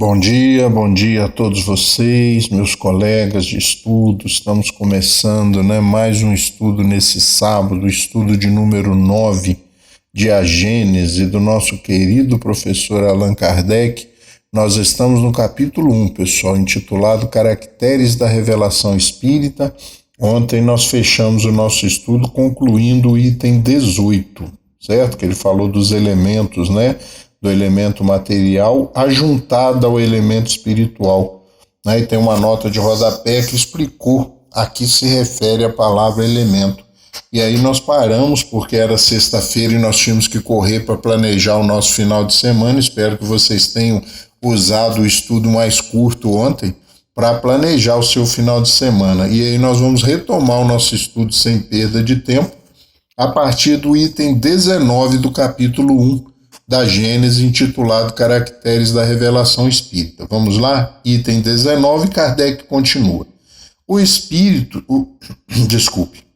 Bom dia a todos vocês, meus colegas de estudo. Estamos começando, mais um estudo nesse sábado, estudo de número 9 de A Gênese, do nosso querido professor Allan Kardec. Nós estamos no capítulo 1, pessoal, intitulado Caracteres da Revelação Espírita. Ontem nós fechamos o nosso estudo concluindo o item 18, certo? Que ele falou dos elementos, do elemento material ajuntado ao elemento espiritual. E tem uma nota de rodapé que explicou a que se refere a palavra elemento. E aí nós paramos porque era sexta-feira e nós tínhamos que correr para planejar o nosso final de semana. Espero que vocês tenham usado o estudo mais curto ontem para planejar o seu final de semana. E aí nós vamos retomar o nosso estudo sem perda de tempo a partir do item 19 do capítulo 1 da Gênese, intitulado Caracteres da Revelação Espírita. Vamos lá? Item 19, Kardec continua.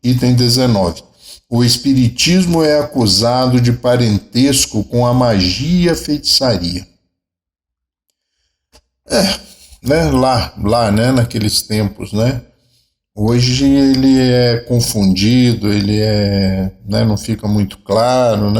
Item 19. O espiritismo é acusado de parentesco com a magia e a feitiçaria. Naqueles tempos, Hoje ele é confundido, não fica muito claro,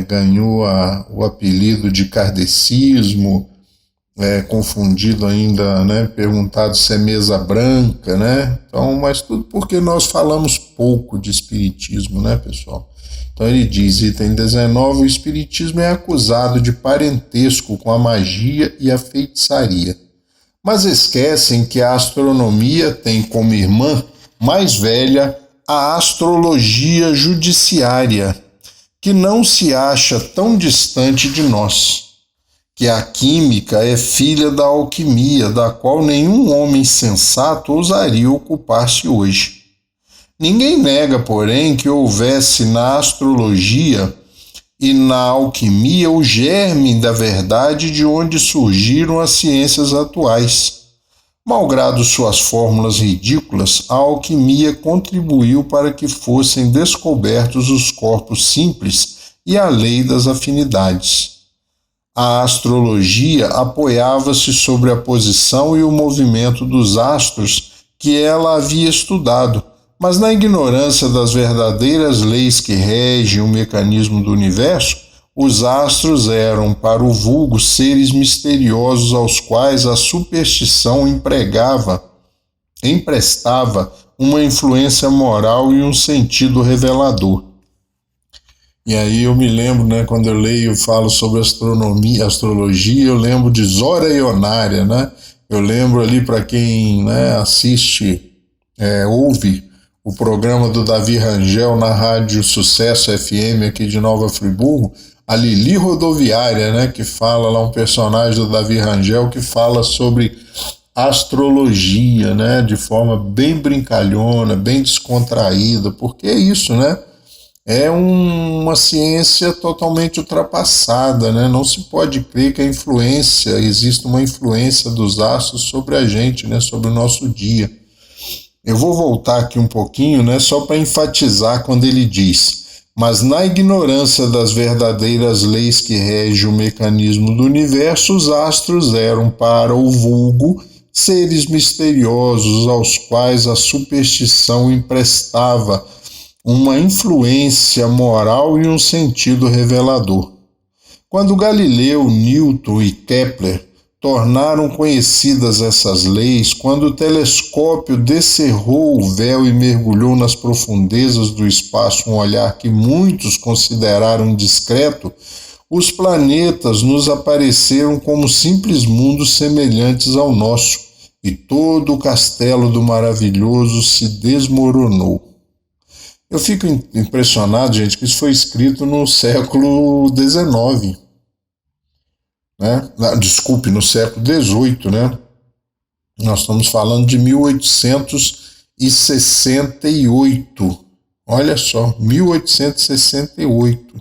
ganhou o apelido de kardecismo, confundido ainda, perguntado se é mesa branca, Então, mas tudo porque nós falamos pouco de espiritismo, pessoal? Então ele diz, item 19, o espiritismo é acusado de parentesco com a magia e a feitiçaria. Mas esquecem que a astronomia tem como irmã mais velha a astrologia judiciária, que não se acha tão distante de nós, que a química é filha da alquimia, da qual nenhum homem sensato ousaria ocupar-se hoje. Ninguém nega, porém, que houvesse na astrologia e na alquimia o germe da verdade de onde surgiram as ciências atuais. Malgrado suas fórmulas ridículas, a alquimia contribuiu para que fossem descobertos os corpos simples e a lei das afinidades. A astrologia apoiava-se sobre a posição e o movimento dos astros que ela havia estudado, mas na ignorância das verdadeiras leis que regem o mecanismo do universo, os astros eram, para o vulgo, seres misteriosos aos quais a superstição emprestava uma influência moral e um sentido revelador. E aí eu me lembro, quando eu leio e falo sobre astrologia, eu lembro de Zora Ionária, Eu lembro ali, para quem assiste, ouve o programa do Davi Rangel na Rádio Sucesso FM aqui de Nova Friburgo, a Lili Rodoviária, que fala lá, um personagem do Davi Rangel que fala sobre astrologia, de forma bem brincalhona, bem descontraída, porque é isso, É uma ciência totalmente ultrapassada, Não se pode crer que existe uma influência dos astros sobre a gente, sobre o nosso dia. Eu vou voltar aqui um pouquinho, só para enfatizar quando ele diz: mas na ignorância das verdadeiras leis que regem o mecanismo do universo, os astros eram para o vulgo seres misteriosos aos quais a superstição emprestava uma influência moral e um sentido revelador. Quando Galileu, Newton e Kepler tornaram conhecidas essas leis, quando o telescópio descerrou o véu e mergulhou nas profundezas do espaço um olhar que muitos consideraram indiscreto, os planetas nos apareceram como simples mundos semelhantes ao nosso, e todo o castelo do maravilhoso se desmoronou. Eu fico impressionado, gente, que isso foi escrito no século XIX. No século XVIII, Nós estamos falando de 1868. Olha só, 1868.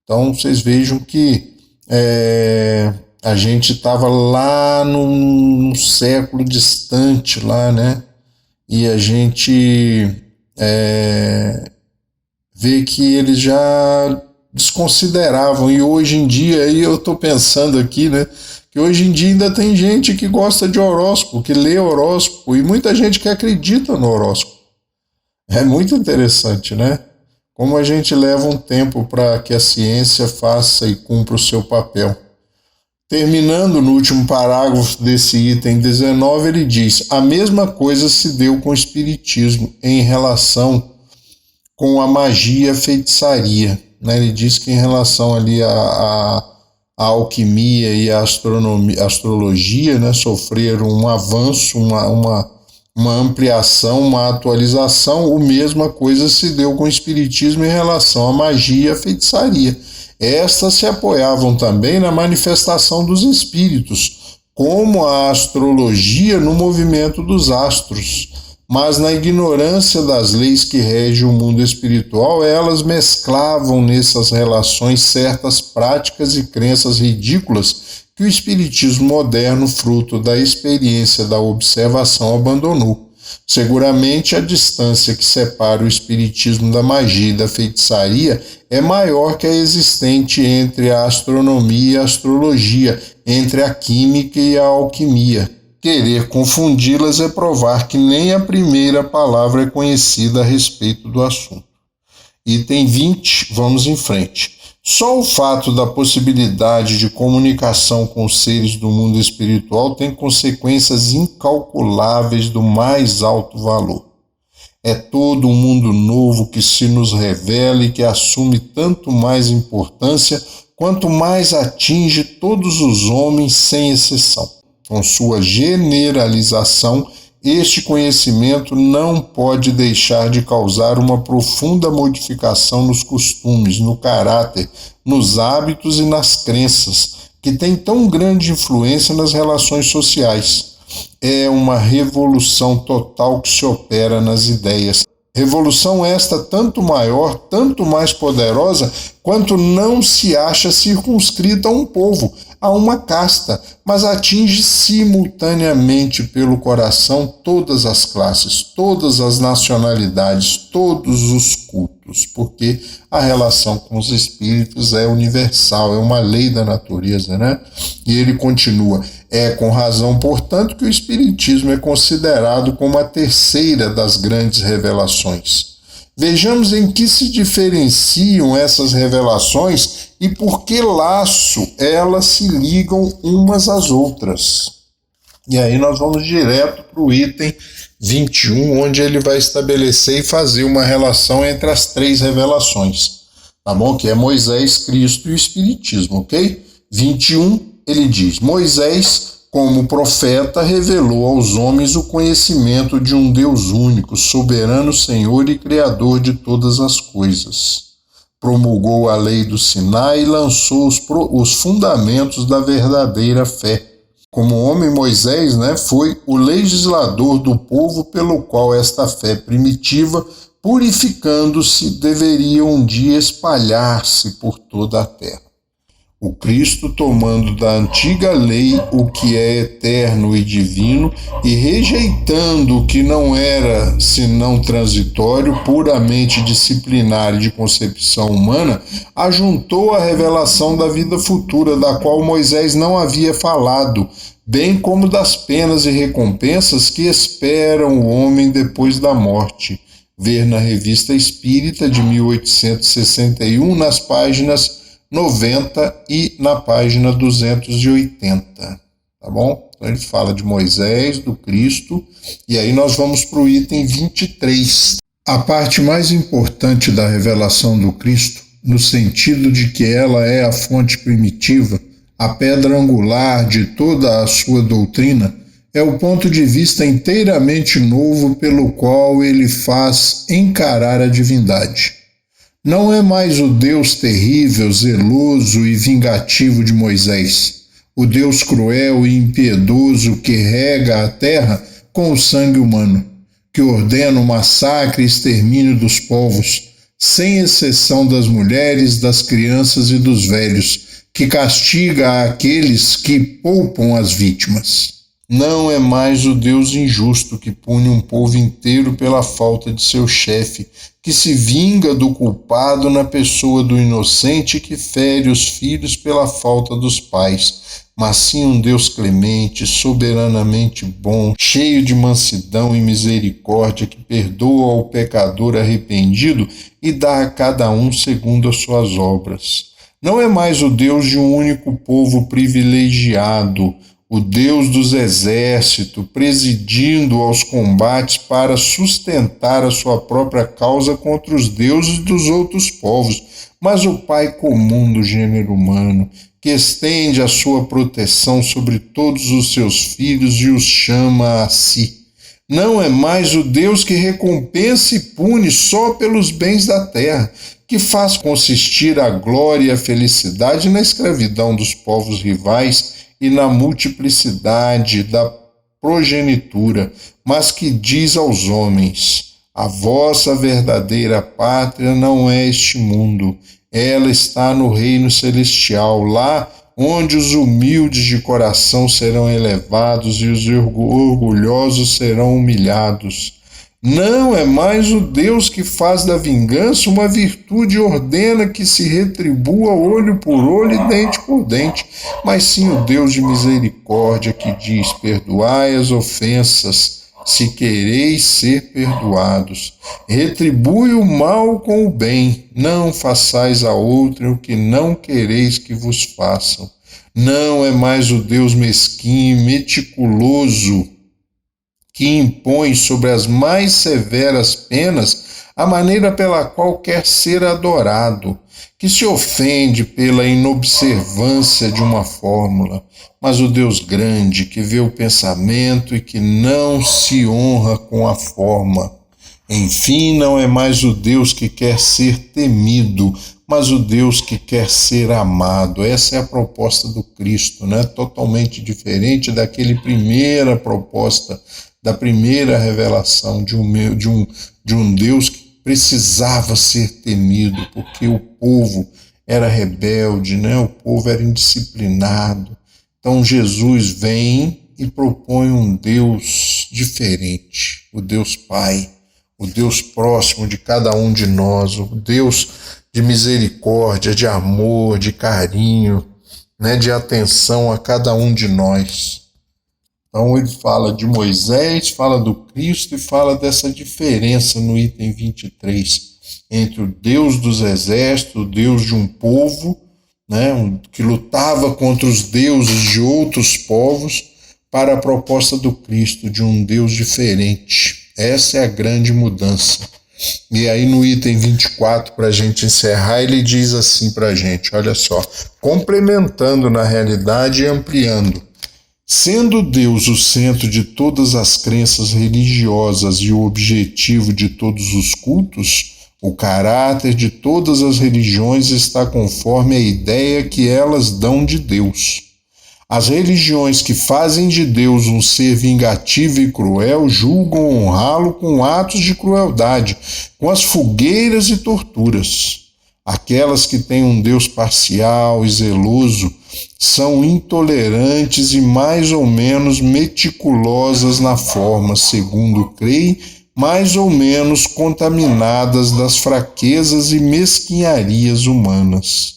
Então, vocês vejam que a gente estava lá num século distante, E a gente vê que eles já desconsideravam. E hoje em dia, aí eu estou pensando aqui, né, que hoje em dia ainda tem gente que gosta de horóscopo, que lê horóscopo, e muita gente que acredita no horóscopo. É muito interessante, né? Como a gente leva um tempo para que a ciência faça e cumpra o seu papel. Terminando no último parágrafo desse item 19, ele diz: a mesma coisa se deu com o espiritismo em relação com a magia e a feitiçaria. Né? Ele diz que em relação ali à alquimia e à astrologia, né, sofreram um avanço, uma ampliação, uma atualização. A mesma coisa se deu com o espiritismo em relação à magia e à feitiçaria. Estas se apoiavam também na manifestação dos espíritos, como a astrologia no movimento dos astros. Mas na ignorância das leis que regem o mundo espiritual, elas mesclavam nessas relações certas práticas e crenças ridículas que o espiritismo moderno, fruto da experiência da observação, abandonou. Seguramente a distância que separa o espiritismo da magia e da feitiçaria é maior que a existente entre a astronomia e a astrologia, entre a química e a alquimia. Querer confundi-las é provar que nem a primeira palavra é conhecida a respeito do assunto. Item 20, vamos em frente. Só o fato da possibilidade de comunicação com os seres do mundo espiritual tem consequências incalculáveis do mais alto valor. É todo um mundo novo que se nos revela e que assume tanto mais importância quanto mais atinge todos os homens sem exceção. Com sua generalização, este conhecimento não pode deixar de causar uma profunda modificação nos costumes, no caráter, nos hábitos e nas crenças, que tem tão grande influência nas relações sociais. É uma revolução total que se opera nas ideias. Revolução esta tanto maior, tanto mais poderosa, quanto não se acha circunscrita a um povo, a uma casta, mas atinge simultaneamente pelo coração todas as classes, todas as nacionalidades, todos os cultos, porque a relação com os espíritos é universal, é uma lei da natureza, né? E ele continua: é com razão, portanto, que o espiritismo é considerado como a terceira das grandes revelações. Vejamos em que se diferenciam essas revelações e por que laço elas se ligam umas às outras. E aí nós vamos direto para o item 21, onde ele vai estabelecer e fazer uma relação entre as três revelações, tá bom? Que é Moisés, Cristo e o Espiritismo, ok? 21, ele diz: Moisés, como profeta, revelou aos homens o conhecimento de um Deus único, soberano Senhor e Criador de todas as coisas. Promulgou a lei do Sinai e lançou os fundamentos da verdadeira fé. Como homem, Moisés, foi o legislador do povo pelo qual esta fé primitiva, purificando-se, deveria um dia espalhar-se por toda a terra. O Cristo, tomando da antiga lei o que é eterno e divino e rejeitando o que não era senão transitório, puramente disciplinar e de concepção humana, ajuntou a revelação da vida futura, da qual Moisés não havia falado, bem como das penas e recompensas que esperam o homem depois da morte. Ver na Revista Espírita de 1861, nas páginas 90 e na página 280, tá bom? Então ele fala de Moisés, do Cristo, e aí nós vamos para o item 23. A parte mais importante da revelação do Cristo, no sentido de que ela é a fonte primitiva, a pedra angular de toda a sua doutrina, é o ponto de vista inteiramente novo pelo qual ele faz encarar a divindade. Não é mais o Deus terrível, zeloso e vingativo de Moisés, o Deus cruel e impiedoso que rega a terra com o sangue humano, que ordena o massacre e extermínio dos povos, sem exceção das mulheres, das crianças e dos velhos, que castiga aqueles que poupam as vítimas. Não é mais o Deus injusto que pune um povo inteiro pela falta de seu chefe, que se vinga do culpado na pessoa do inocente e que fere os filhos pela falta dos pais, mas sim um Deus clemente, soberanamente bom, cheio de mansidão e misericórdia, que perdoa ao pecador arrependido e dá a cada um segundo as suas obras. Não é mais o Deus de um único povo privilegiado, o Deus dos exércitos, presidindo aos combates para sustentar a sua própria causa contra os deuses dos outros povos, mas o Pai comum do gênero humano, que estende a sua proteção sobre todos os seus filhos e os chama a si. Não é mais o Deus que recompensa e pune só pelos bens da terra, que faz consistir a glória e a felicidade na escravidão dos povos rivais e na multiplicidade da progenitura, mas que diz aos homens: a vossa verdadeira pátria não é este mundo, ela está no reino celestial, lá onde os humildes de coração serão elevados e os orgulhosos serão humilhados. Não é mais o Deus que faz da vingança uma virtude e ordena que se retribua olho por olho e dente por dente, mas sim o Deus de misericórdia que diz: perdoai as ofensas, se quereis ser perdoados. Retribui o mal com o bem, não façais a outrem o que não quereis que vos façam. Não é mais o Deus mesquinho e meticuloso que impõe sobre as mais severas penas a maneira pela qual quer ser adorado, que se ofende pela inobservância de uma fórmula, mas o Deus grande que vê o pensamento e que não se honra com a forma. Enfim, não é mais o Deus que quer ser temido, mas o Deus que quer ser amado. Essa é a proposta do Cristo, né? Totalmente diferente daquele primeira proposta, da primeira revelação de um Deus que precisava ser temido, porque o povo era rebelde, né? O povo era indisciplinado. Então Jesus vem e propõe um Deus diferente, o Deus Pai, o Deus próximo de cada um de nós, o Deus de misericórdia, de amor, de carinho, né? De atenção a cada um de nós. Então ele fala de Moisés, fala do Cristo e fala dessa diferença no item 23, entre o Deus dos exércitos, o Deus de um povo, né, que lutava contra os deuses de outros povos, para a proposta do Cristo, de um Deus diferente. Essa é a grande mudança. E aí no item 24, para a gente encerrar, ele diz assim para a gente, olha só, complementando na realidade e ampliando. Sendo Deus o centro de todas as crenças religiosas e o objetivo de todos os cultos, o caráter de todas as religiões está conforme a ideia que elas dão de Deus. As religiões que fazem de Deus um ser vingativo e cruel julgam honrá-lo com atos de crueldade, com as fogueiras e torturas. Aquelas que têm um Deus parcial e zeloso são intolerantes e mais ou menos meticulosas na forma, segundo creem, mais ou menos contaminadas das fraquezas e mesquinharias humanas.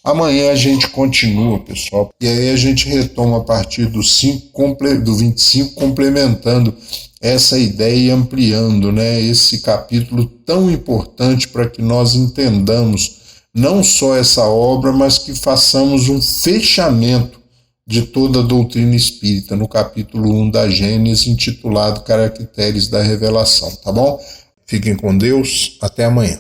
Amanhã a gente continua, pessoal, e aí a gente retoma a partir do 25, complementando essa ideia e ampliando, né, esse capítulo tão importante para que nós entendamos não só essa obra, mas que façamos um fechamento de toda a doutrina espírita, no capítulo 1 da Gênesis, intitulado Caracteres da Revelação, tá bom? Fiquem com Deus, até amanhã.